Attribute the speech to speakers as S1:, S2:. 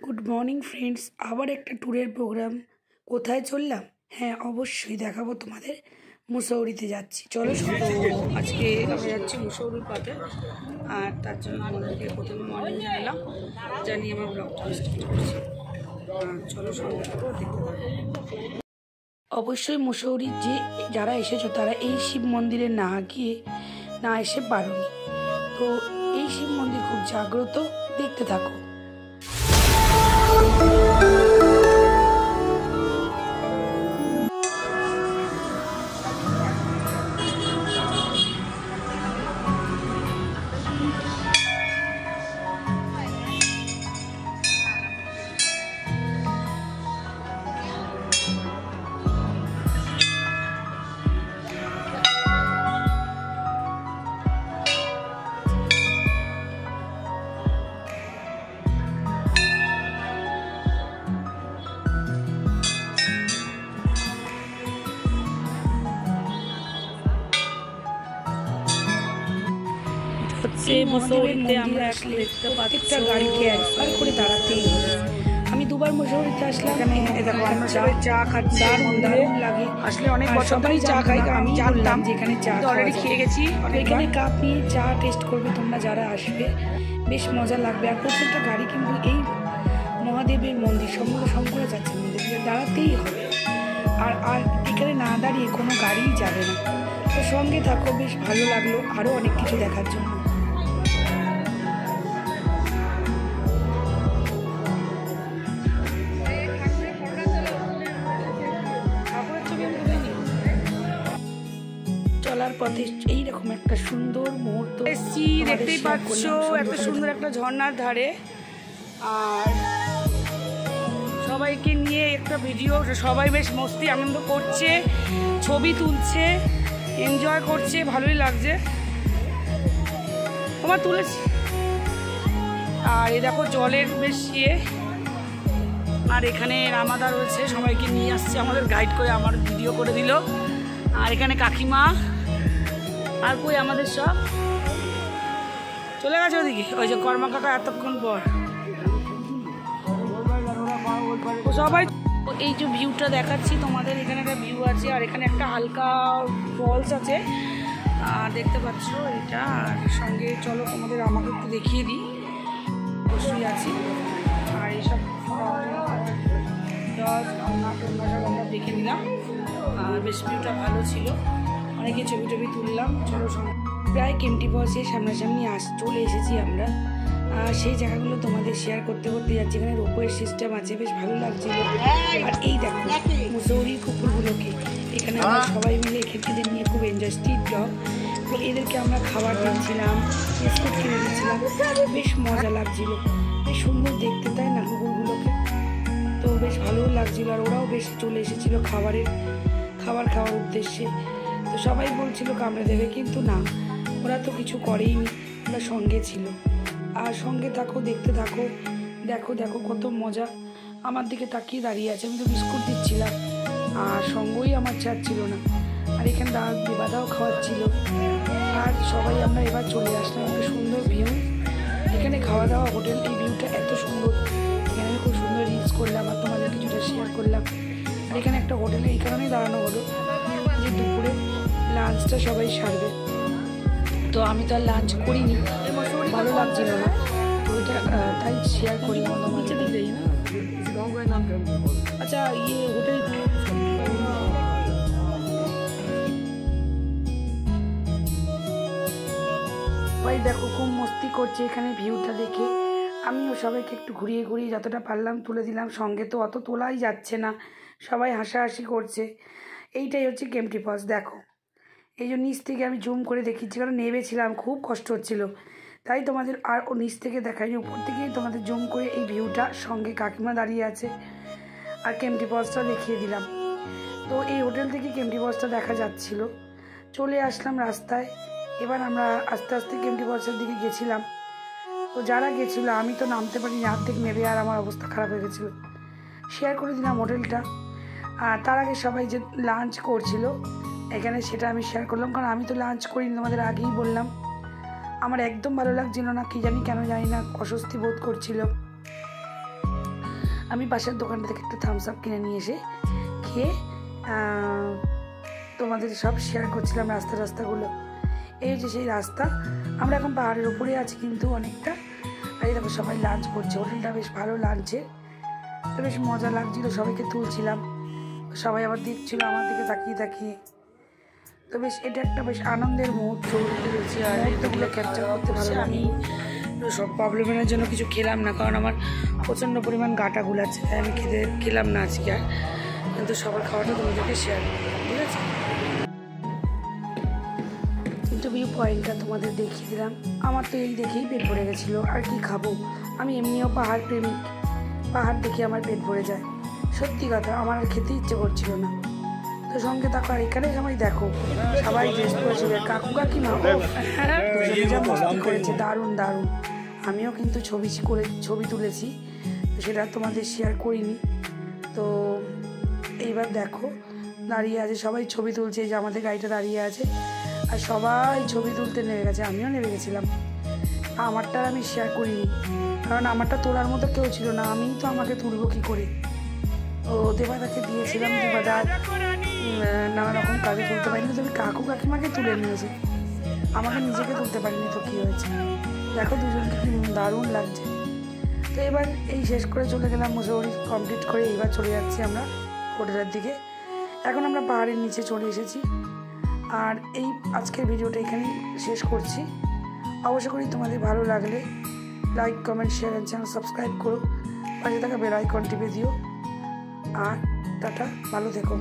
S1: Good morning friends, আবার একটা ট্যুরের প্রোগ্রাম। কোথায় চললাম? হ্যাঁ, অবশ্যই দেখাবো তোমাদের। মুসৌরিতে যাচ্ছি, চলো। আজকে আমরা যাচ্ছি মুসৌরির পথে, আর তার জন্য আমাদেরকে প্রথমে মর্নিং জানালাম, জানিয়ে আমার ব্লগটা স্টার্ট করছি। চলো সঙ্গে থাকো, দেখতে থাকো। অবশ্যই মুসৌরির যে যারা এসেছো তারা এই শিব মন্দিরে না এসে পারোনি। তো এই শিব মন্দির খুব জাগ্রত, দেখতে থাকো। মুসৌরিতে আমরা আসলে প্রত্যেকটা গাড়িকে একবার করে দাঁড়াতেই হবে। আমি দুবার মুসৌরিতে আসলাম। চা খাচ্ছি, দারুণ লাগে। আসলে অনেক বছর ধরেই চা খাই, আমি জানতাম যেখানে চা অলরেডি খেয়ে গেছি। এখানে কাপ নিয়ে চা টেস্ট করবে তোমরা যারা আসবে, বেশ মজা লাগবে। আর প্রত্যেকটা গাড়ি কিন্তু এই মহাদেবের মন্দির, শঙ্করাচার্যের মন্দির, দাঁড়াতেই হবে। আর এখানে না দাঁড়িয়ে কোনো গাড়িই যাবে না। তো সঙ্গে থাকো, বেশ ভালো লাগলো আরও অনেক কিছু দেখার জন্য। চলার পথে এইরকম একটা সুন্দর মুহূর্ত এসছি, দেখতেই পাচ্ছ, এত সুন্দর একটা ঝর্ণার ধারে। আর সবাইকে নিয়ে একটা ভিডিও, সবাই বেশ মস্তি আনন্দ করছে, ছবি তুলছে, এনজয় করছে, ভালোই লাগছে। তোমার তুলেছি। আর এ দেখো জলের বেশ আর এখানে রামাদা রয়েছে, সবাইকে নিয়ে আসছে আমাদের গাইড করে, আমার ভিডিও করে দিল। আর এখানে কাকিমা, আর কই আমাদের সব চলে গেছে ওদিকে। ওই যে কর্মা কাকা এতক্ষণ পর সবাই। এই যে ভিউটা দেখাচ্ছি তোমাদের, এখানে একটা ভিউ আছে, আর এখানে একটা হালকা ফলস আছে, আর দেখতে পাচ্ছ এটা। আর সঙ্গে চলো তোমাদের আমাকে একটু দেখিয়ে দিই, অবশ্যই আছি। আর এইসব আমরা দেখে নিলাম, আর বেশ ভিউটা ভালো ছিল, অনেকে ছবি তুললাম। চলো প্রায় কেমটি বসে সামনাসামনি চলে এসেছি আমরা। সেই জায়গাগুলো তোমাদের শেয়ার করতে যাচ্ছি। এখানে রোপওয়ের সিস্টেম আছে, বেশ ভালো লাগছিল। আর এই দেখো মুসৌরির কুকুরগুলোকে, এখানে আমরা সবাই মিলে এখানকে নিয়ে খুব এনজয়, স্ট্রিট ডগ। তো এদেরকে আমরা খাবার দিচ্ছিলাম, বিস্কুট কিনে দিচ্ছিলাম, বেশ মজা লাগছিল। বেশ সুন্দর দেখতে, তাই না কুকুরগুলোকে? তো বেশ ভালোও লাগছিল। আর ওরাও বেশ চলে এসেছিলো খাবার খাওয়ার উদ্দেশ্যে। তো সবাই বলছিল কামড়ে দেবে, কিন্তু না, ওরা তো কিছু করেইনি, ওরা সঙ্গে ছিল। আর সঙ্গে থাকো, দেখতে থাকো। দেখো কত মজা। আমার দিকে তাকিয়ে দাঁড়িয়ে আছে, আমি তো বিস্কুট দিচ্ছিলাম, আর সঙ্গই আমার ছাড়ছিল না। আর এখানে দেবাদাও খাওয়াচ্ছিল। আর সবাই আমরা এবার চলে আসলাম। একটা সুন্দর ভিউ, এখানে খাওয়া দাওয়া হোটেল, এই ভিউটা এত সুন্দর। এখানে আমি খুব সুন্দর রিলস করলাম, আর তোমাদের কিছুটা শেয়ার করলাম। আর এখানে একটা হোটেলে এই কারণেই দাঁড়ানো হলো যে দুপুরে লাঞ্চটা সবাই সারবে। তো আমি তো আর লাঞ্চ করিনি, ভালো লাগছিল না, তো ওইটা তাই শেয়ার করি। নিচে দিক যাই না। আচ্ছা, হোটেল সবাই দেখো খুব মস্তি করছে এখানে ভিউটা দেখে। আমিও সবাইকে একটু ঘুরিয়ে যতটা পারলাম তুলে দিলাম। সঙ্গে তো অত তোলাই যাচ্ছে না, সবাই হাসাহাসি করছে। এইটাই হচ্ছে কেমটি ফলস। দেখো, এই যে নিচ থেকে আমি জুম করে দেখিয়েছি, কারণ নেমেছিলাম, খুব কষ্ট হচ্ছিল, তাই তোমাদের আর নিচ থেকে দেখাইনি, উপর থেকেই তোমাদের জুম করে এই ভিউটা, সঙ্গে কাকিমা দাঁড়িয়ে আছে, আর কেমটি ফলসটা দেখিয়ে দিলাম। তো এই হোটেল থেকে কেমটি ফলসটা দেখা যাচ্ছিল। চলে আসলাম রাস্তায়। এবার আমরা আস্তে আস্তে কেমটি ফলসের দিকে গেছিলাম। তো যারা গেছিলো, আমি তো নামতে পারিনি, অর্ধেক নেবে, আর আমার অবস্থা খারাপ হয়ে গেছিলো। শেয়ার করে দিলাম হোটেলটা। আর তার আগে সবাই যে লাঞ্চ করছিল এখানে, সেটা আমি শেয়ার করলাম, কারণ আমি তো লাঞ্চ করিনি, তোমাদের আগেই বললাম। আমার একদম ভালো লাগছিল না, কি জানি কেন জানি না, অস্বস্তি বোধ করছিল। আমি পাশের দোকানটা থেকে একটা থামস আপ কিনে নিয়ে এসে খেয়ে তোমাদের সব শেয়ার করছিলাম রাস্তাগুলো। এই হচ্ছে সেই রাস্তা। আমরা এখন পাহাড়ের উপরে আছি কিন্তু অনেকটা। আর এই দেখো সবাই লাঞ্চ করছে, হোটেলটা বেশ ভালো লাঞ্চে, তো বেশ মজা লাগছিল, সবাইকে তুলছিলাম, সবাই আবার দেখছিল আমার দিকে তাকিয়ে। তো বেশ এটা একটা বেশ আনন্দের মুহূর্ত তুলেছি, আর মুহূর্তগুলো ক্যাপচার করতে ভালো। আমি সব প্রবলেমের জন্য কিছু খেলাম না, কারণ আমার প্রচণ্ড পরিমাণ গাটা গুলাচ্ছে, তাই আমি খেলাম না আজকে আর। কিন্তু সবার খাওয়াটা তোমাদেরকে শেয়ার করলাম, ঠিক আছে। ইন্টারভিউ পয়েন্টটা তোমাদের দেখিয়ে দিলাম। আমার তো এই দেখেই পেট ভরে গেছিলো, আর কি খাবো। আমি এমনিও পাহাড় প্রেমিক, পাহাড় দেখে আমার পেট ভরে যায়, সত্যি কথা। আমার আর খেতে ইচ্ছে করছিল না। তো সঙ্গে দেখো, আর এখানে সবাই দেখো সবাই ড্রেস করেছিল, কাকু কাকিমা যা মস্তি করেছে, দারুণ। আমিও কিন্তু ছবি তুলেছি, সেটা তোমাদের শেয়ার করিনি। তো এইবার দেখো দাঁড়িয়ে আছে সবাই, ছবি তুলছে, যে আমাদের গাড়িটা দাঁড়িয়ে আছে, আর সবাই ছবি তুলতে নেমে গেছে, আমিও নেমে গেছিলাম। আমারটা আমি শেয়ার করিনি, কারণ আমারটা তোলার মতো কেউ ছিল না, আমিই তো আমাকে তুলবো কী করে। ও দেবাদাকে দিয়েছিলাম, দেবাদা নানা রকম কাজে তুলতে পারিনি, তবে কাকু কাকিমাকে তুলে নিয়েছে, আমাকে নিজেকে তুলতে পারিনি। তো কী হয়েছে দেখো, দুজনকে কি দারুণ লাগছে। তো এবার এই শেষ করে চলে গেলাম, মুসৌরি কমপ্লিট করে এইবার চলে যাচ্ছি আমরা হোটেলের দিকে। এখন আমরা পাহাড়ের নিচে চলে এসেছি। আর এই আজকের ভিডিওটা এখানেই শেষ করছি। অবশ্য করি তোমাদের ভালো লাগলে like, comment, share and channel subscribe করো, পাশে থাকা বেল আইকন টিপে দিও। আর টাটা, ভালো থেকো।